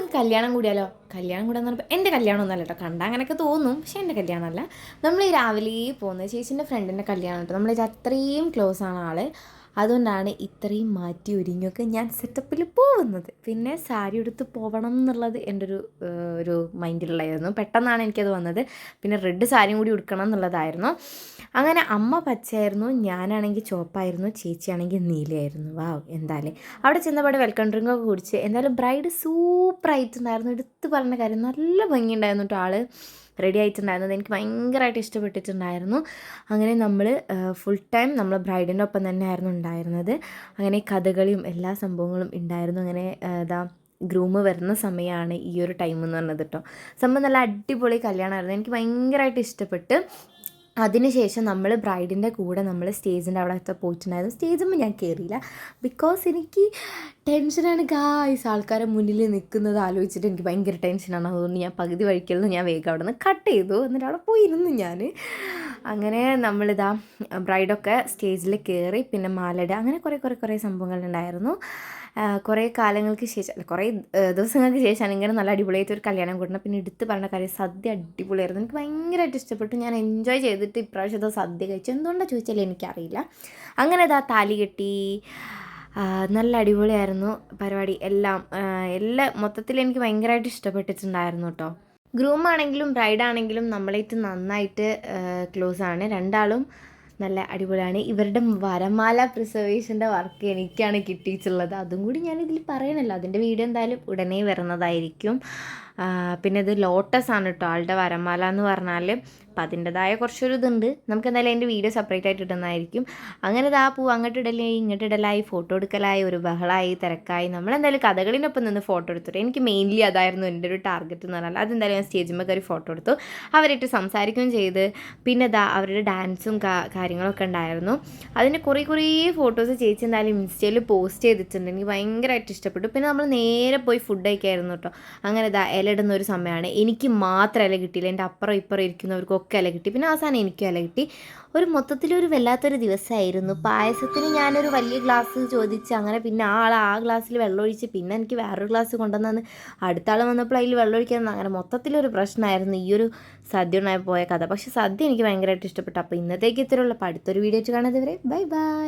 നമുക്ക് കല്യാണം കൂടിയാലോ? കല്യാണം കൂടാന്ന് പറഞ്ഞപ്പോൾ എൻ്റെ കല്യാണം ഒന്നല്ല കേട്ടോ, കണ്ടാൽ അങ്ങനെയൊക്കെ തോന്നും, പക്ഷേ എൻ്റെ കല്യാണമല്ല. നമ്മൾ ഈ രാവിലെ പോകുന്നത് ചേച്ചീൻ്റെ ഫ്രണ്ടിൻ്റെ കല്യാണം കേട്ടോ. നമ്മളിത് അത്രയും ക്ലോസ് ആണ് ആൾ, അതുകൊണ്ടാണ് ഇത്രയും മാറ്റി ഒരുങ്ങിയൊക്കെ ഞാൻ സെറ്റപ്പിൽ പോകുന്നത്. പിന്നെ സാരി എടുത്ത് പോകണം എന്നുള്ളത് എൻ്റെ ഒരു മൈൻഡിലുള്ളായിരുന്നു. പെട്ടെന്നാണ് എനിക്കത് വന്നത്. പിന്നെ റെഡ് സാരിയും കൂടി ഉടുക്കണം എന്നുള്ളതായിരുന്നു. അങ്ങനെ അമ്മ പച്ചയായിരുന്നു, ഞാനാണെങ്കിൽ ചുവപ്പായിരുന്നു, ചേച്ചിയാണെങ്കിൽ നീലയായിരുന്നു. വാവ്, എന്തായാലും അവിടെ ചെന്നപാടെ വെൽക്കം ഡ്രിങ്കൊക്കെ കുടിച്ച് എന്തായാലും ബ്രൈഡ് സൂപ്പറായിട്ടുണ്ടായിരുന്നു. എടുത്ത് പറഞ്ഞ കാര്യം, നല്ല ഭംഗിയുണ്ടായിരുന്നു കേട്ടോ. ആൾ റെഡി ആയിട്ടുണ്ടായിരുന്നത് എനിക്ക് ഭയങ്കരമായിട്ട് ഇഷ്ടപ്പെട്ടിട്ടുണ്ടായിരുന്നു. അങ്ങനെ നമ്മൾ ഫുൾ ടൈം നമ്മൾ ബ്രൈഡിൻ്റെ ഒപ്പം തന്നെയായിരുന്നു ഉണ്ടായിരുന്നത്. അങ്ങനെ കഥകളിയും എല്ലാ സംഭവങ്ങളും ഉണ്ടായിരുന്നു. അങ്ങനെ ഗ്രൂമ് വരുന്ന സമയമാണ് ഈ ഒരു ടൈം എന്ന് പറഞ്ഞത് കേട്ടോ. സംഭവം നല്ല അടിപൊളി കല്യാണമായിരുന്നു, എനിക്ക് ഭയങ്കരമായിട്ട് ഇഷ്ടപ്പെട്ട്. അതിനുശേഷം നമ്മൾ ബ്രൈഡിൻ്റെ കൂടെ നമ്മൾ സ്റ്റേജിൻ്റെ അവിടെ പോയിട്ടുണ്ടായിരുന്നു. സ്റ്റേജുമ്പോൾ ഞാൻ കയറിയില്ല, ബിക്കോസ് എനിക്ക് ടെൻഷനാണ് ഗായ്സ്. ആൾക്കാരെ മുന്നിൽ നിൽക്കുന്നത് ആലോചിച്ചിട്ട് എനിക്ക് ഭയങ്കര ടെൻഷനാണ്. അതുകൊണ്ട് ഞാൻ പകുതി വഴിക്കലും ഞാൻ വേഗം അവിടെ നിന്ന് കട്ട് ചെയ്തു, എന്നിട്ട് അവിടെ പോയിരുന്നു ഞാൻ. അങ്ങനെ നമ്മളിതാ ബ്രൈഡൊക്കെ സ്റ്റേജിൽ കയറി, പിന്നെ മാലയുടെ അങ്ങനെ കുറേ സംഭവങ്ങളുണ്ടായിരുന്നു. കുറേ കാലങ്ങൾക്ക് ശേഷം, കുറേ ദിവസങ്ങൾക്ക് ശേഷമാണ് ഇങ്ങനെ നല്ല അടിപൊളിയായിട്ട് ഒരു കല്യാണം കൂടണം. പിന്നെ എടുത്ത് പറഞ്ഞ കാര്യം, സദ്യ അടിപൊളിയായിരുന്നു, എനിക്ക് ഭയങ്കരമായിട്ട് ഇഷ്ടപ്പെട്ടു. ഞാൻ എൻജോയ് ചെയ്തിട്ട് ഇപ്രാവശ്യത്തെ സദ്യ കഴിച്ചു. എന്തുകൊണ്ടാണ് ചോദിച്ചാൽ എനിക്കറിയില്ല. അങ്ങനെ ഇതാ താലി കെട്ടി, നല്ല അടിപൊളിയായിരുന്നു പരിപാടി എല്ലാം. മൊത്തത്തിൽ എനിക്ക് ഭയങ്കരമായിട്ട് ഇഷ്ടപ്പെട്ടിട്ടുണ്ടായിരുന്നു കേട്ടോ. ഗ്രൂം ആണെങ്കിലും ബ്രൈഡാണെങ്കിലും നമ്മളായിട്ട് നന്നായിട്ട് ക്ലോസ് ആണ്, രണ്ടാളും നല്ല അടിപൊളിയാണ്. ഇവരുടെ വരമാല പ്രിസർവേഷൻ്റെ വർക്ക് എനിക്കാണ് കിട്ടിയിട്ടുള്ളത്, അതും കൂടി ഞാനിതിൽ പറയണല്ലോ. അതിൻ്റെ വീഡിയോ എന്തായാലും ഉടനെ വരുന്നതായിരിക്കും. പിന്നെ ഇത് ലോട്ടസ് ആണ് കേട്ടോ ആളുടെ വരമാല എന്ന് പറഞ്ഞാൽ. അപ്പം അതിൻ്റെതായ കുറച്ചൊരു ഇതുണ്ട്. നമുക്ക് എന്തായാലും അതിൻ്റെ വീഡിയോ സെപ്പറേറ്റ് ആയിട്ട് ഇടുന്നതായിരിക്കും. അങ്ങനെ ഇതാ പൂവ് അങ്ങോട്ട് ഇടലായി ഇങ്ങോട്ട് ഇടലായി ഫോട്ടോ എടുക്കലായി ഒരു ബഹളായി തിരക്കായി. നമ്മളെന്തായാലും കഥകളിനൊപ്പം നിന്ന് ഫോട്ടോ എടുത്തിട്ട് എനിക്ക് മെയിൻലി അതായിരുന്നു എൻ്റെ ഒരു ടാർഗറ്റ് എന്ന് പറഞ്ഞാൽ. അതെന്തായാലും ഞാൻ സ്റ്റേജിൽ കയറി ഫോട്ടോ എടുത്തു, അവരായിട്ട് സംസാരിക്കുകയും ചെയ്ത്. പിന്നെ ഇതാ അവരുടെ ഡാൻസും കാര്യങ്ങളൊക്കെ ഉണ്ടായിരുന്നു. അതിൻ്റെ കുറേ ഫോട്ടോസ് ചേച്ചി എന്തായാലും ഇൻസ്റ്റയിൽ പോസ്റ്റ് ചെയ്തിട്ടുണ്ട്, എനിക്ക് ഭയങ്കരമായിട്ട് ഇഷ്ടപ്പെട്ടു. പിന്നെ നമ്മൾ നേരെ പോയി ഫുഡ് കഴിക്കായിരുന്നു കേട്ടോ. അങ്ങനെ ഇതാ ഇടുന്ന ഒരു സമയമാണ്. എനിക്ക് മാത്രം ഇല കിട്ടിയില്ല, എൻ്റെ അപ്പുറം ഇപ്പുറം ഇരിക്കുന്നവർക്കൊക്കെ ഇല കിട്ടി. പിന്നെ അവസാനം എനിക്കും ഇല കിട്ടി. ഒരു മൊത്തത്തിലൊരു വല്ലാത്തൊരു ദിവസമായിരുന്നു. പായസത്തിന് ഞാനൊരു വലിയ ഗ്ലാസ് ചോദിച്ച്, അങ്ങനെ പിന്നെ ആ ഗ്ലാസ്സിൽ വെള്ളമൊഴിച്ച്, പിന്നെ എനിക്ക് വേറൊരു ഗ്ലാസ് കൊണ്ടുവന്നു, അടുത്ത ആൾ വന്നപ്പോൾ അതിൽ വെള്ളമൊഴിക്കാൻ, അങ്ങനെ മൊത്തത്തിലൊരു പ്രശ്നമായിരുന്നു ഈ ഒരു സദ്യ ഉണ്ടായി പോയ കഥ. പക്ഷേ സദ്യ എനിക്ക് ഭയങ്കരമായിട്ട് ഇഷ്ടപ്പെട്ടു. അപ്പോൾ ഇന്നത്തേക്ക് ഇത്രയുള്ള അടുത്തൊരു വീഡിയോ ആയിട്ട് കാണുന്നത് വരെ ബൈ ബൈ.